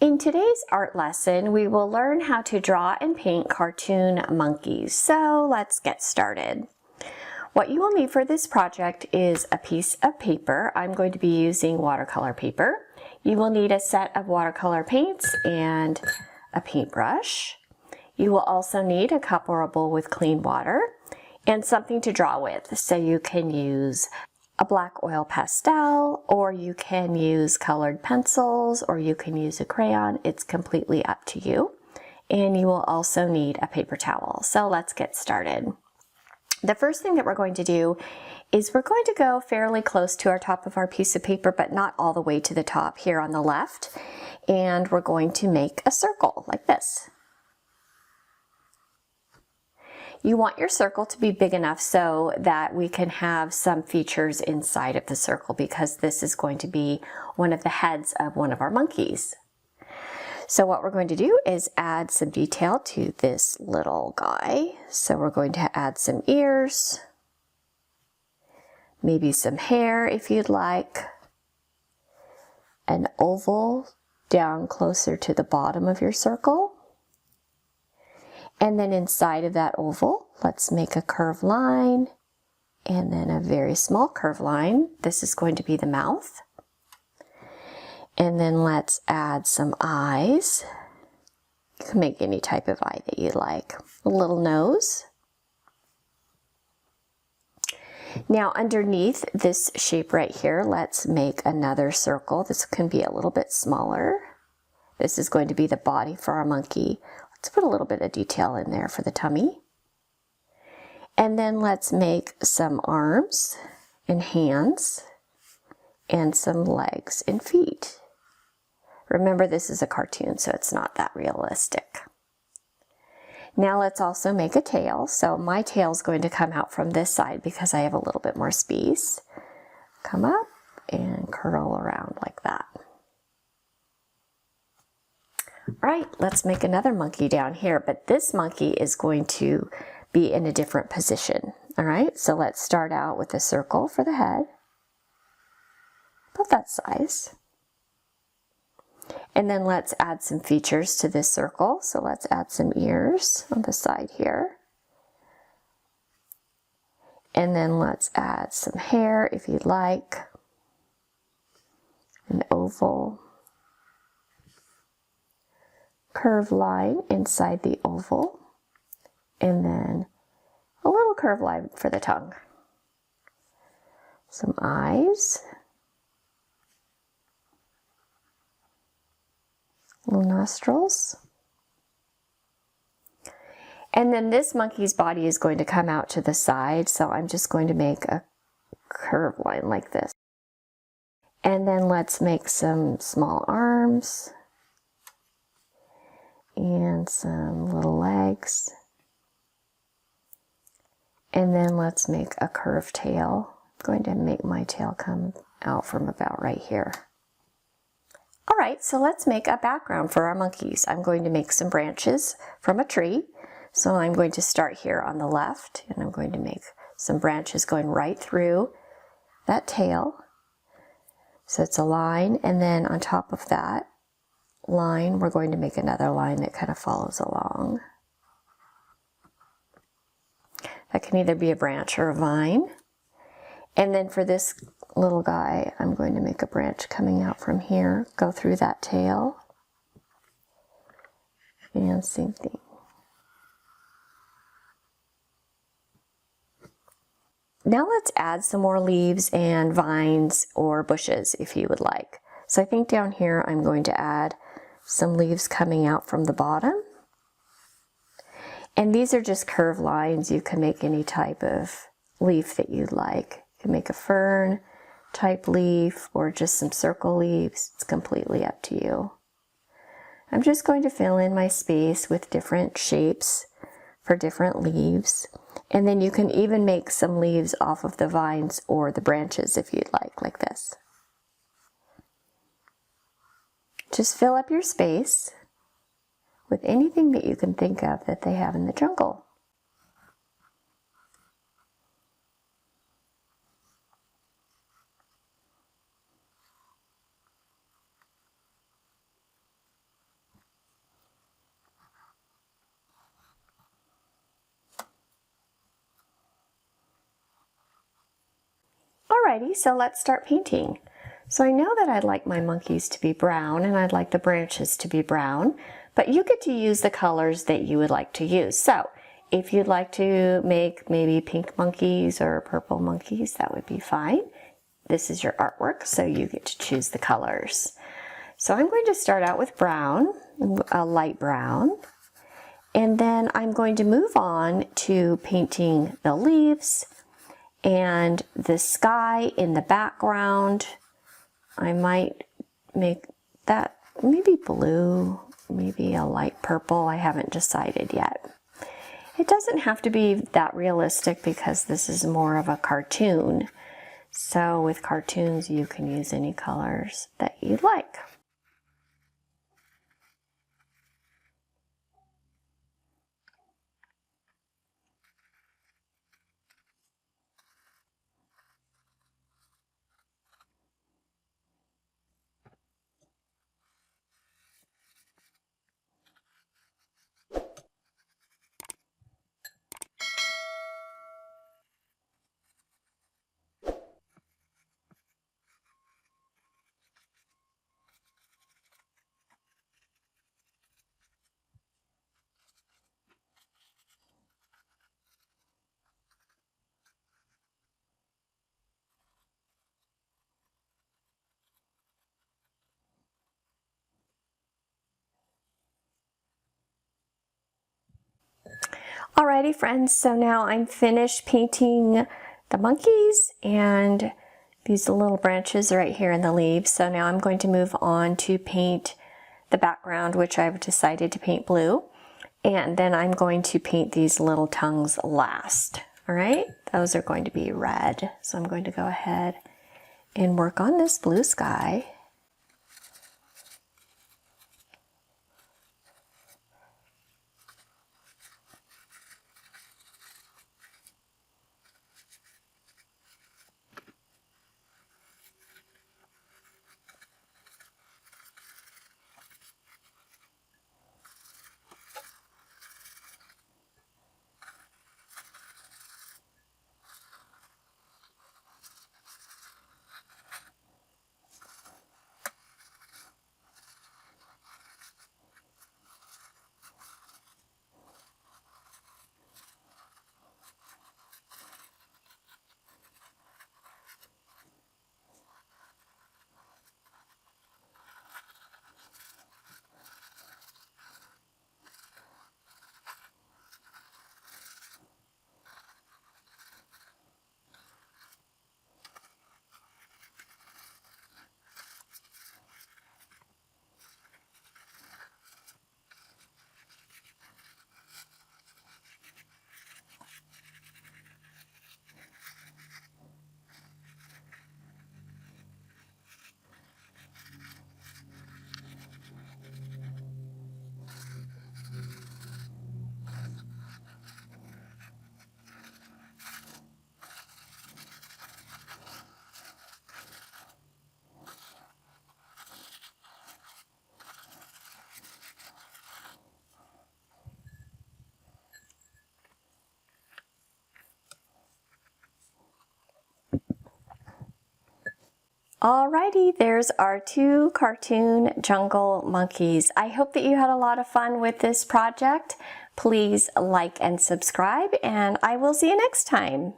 In today's art lesson, we will learn how to draw and paint cartoon monkeys. So let's get started. What you will need for this project is a piece of paper. I'm going to be using watercolor paper. You will need a set of watercolor paints and a paintbrush. You will also need a cup or a bowl with clean water and something to draw with. So you can use a black oil pastel, or you can use colored pencils, or you can use a crayon. It's completely up to you. And you will also need a paper towel. So let's get started. The first thing that we're going to do is we're going to go fairly close to our top of our piece of paper, but not all the way to the top here on the left. And we're going to make a circle like this. You want your circle to be big enough so that we can have some features inside of the circle, because this is going to be one of the heads of one of our monkeys. So what we're going to do is add some detail to this little guy. So we're going to add some ears, maybe some hair if you'd like, an oval down closer to the bottom of your circle. And then inside of that oval, let's make a curved line and then a very small curved line. This is going to be the mouth. And then let's add some eyes. You can make any type of eye that you like. A little nose. Now underneath this shape right here, let's make another circle. This can be a little bit smaller. This is going to be the body for our monkey. Let's put a little bit of detail in there for the tummy. And then let's make some arms and hands and some legs and feet. Remember, this is a cartoon, so it's not that realistic. Now let's also make a tail. So my tail is going to come out from this side because I have a little bit more space. Come up and curl around like that. All right, let's make another monkey down here, but this monkey is going to be in a different position. All right, so let's start out with a circle for the head, about that size. And then let's add some features to this circle. So let's add some ears on the side here. And then let's add some hair if you'd like, an oval, curved line inside the oval, and then a little curved line for the tongue. Some eyes, little nostrils. And then this monkey's body is going to come out to the side, so I'm just going to make a curved line like this. And then let's make some small arms and some little legs. And then let's make a curved tail. I'm going to make my tail come out from about right here. All right, so let's make a background for our monkeys. I'm going to make some branches from a tree. So I'm going to start here on the left, and I'm going to make some branches going right through that tail. So it's a line, and then on top of that line, we're going to make another line that kind of follows along. That can either be a branch or a vine. And then for this little guy, I'm going to make a branch coming out from here, go through that tail, and same thing. Now let's add some more leaves and vines or bushes if you would like. So I think down here I'm going to add some leaves coming out from the bottom. And these are just curved lines. You can make any type of leaf that you'd like. You can make a fern type leaf or just some circle leaves. It's completely up to you. I'm just going to fill in my space with different shapes for different leaves. And then you can even make some leaves off of the vines or the branches if you'd like this. Just fill up your space with anything that you can think of that they have in the jungle. Alrighty, so let's start painting. So I know that I'd like my monkeys to be brown and I'd like the branches to be brown, but you get to use the colors that you would like to use. So if you'd like to make maybe pink monkeys or purple monkeys, that would be fine. This is your artwork, so you get to choose the colors. So I'm going to start out with brown, a light brown, and then I'm going to move on to painting the leaves and the sky in the background. I might make that maybe blue, maybe a light purple. I haven't decided yet. It doesn't have to be that realistic because this is more of a cartoon. So with cartoons, you can use any colors that you like. Alrighty friends, so now I'm finished painting the monkeys and these little branches right here in the leaves. So now I'm going to move on to paint the background, which I've decided to paint blue. And then I'm going to paint these little tongues last. Alright, those are going to be red. So I'm going to go ahead and work on this blue sky. Alrighty, there's our two cartoon jungle monkeys. I hope that you had a lot of fun with this project. Please like and subscribe, and I will see you next time.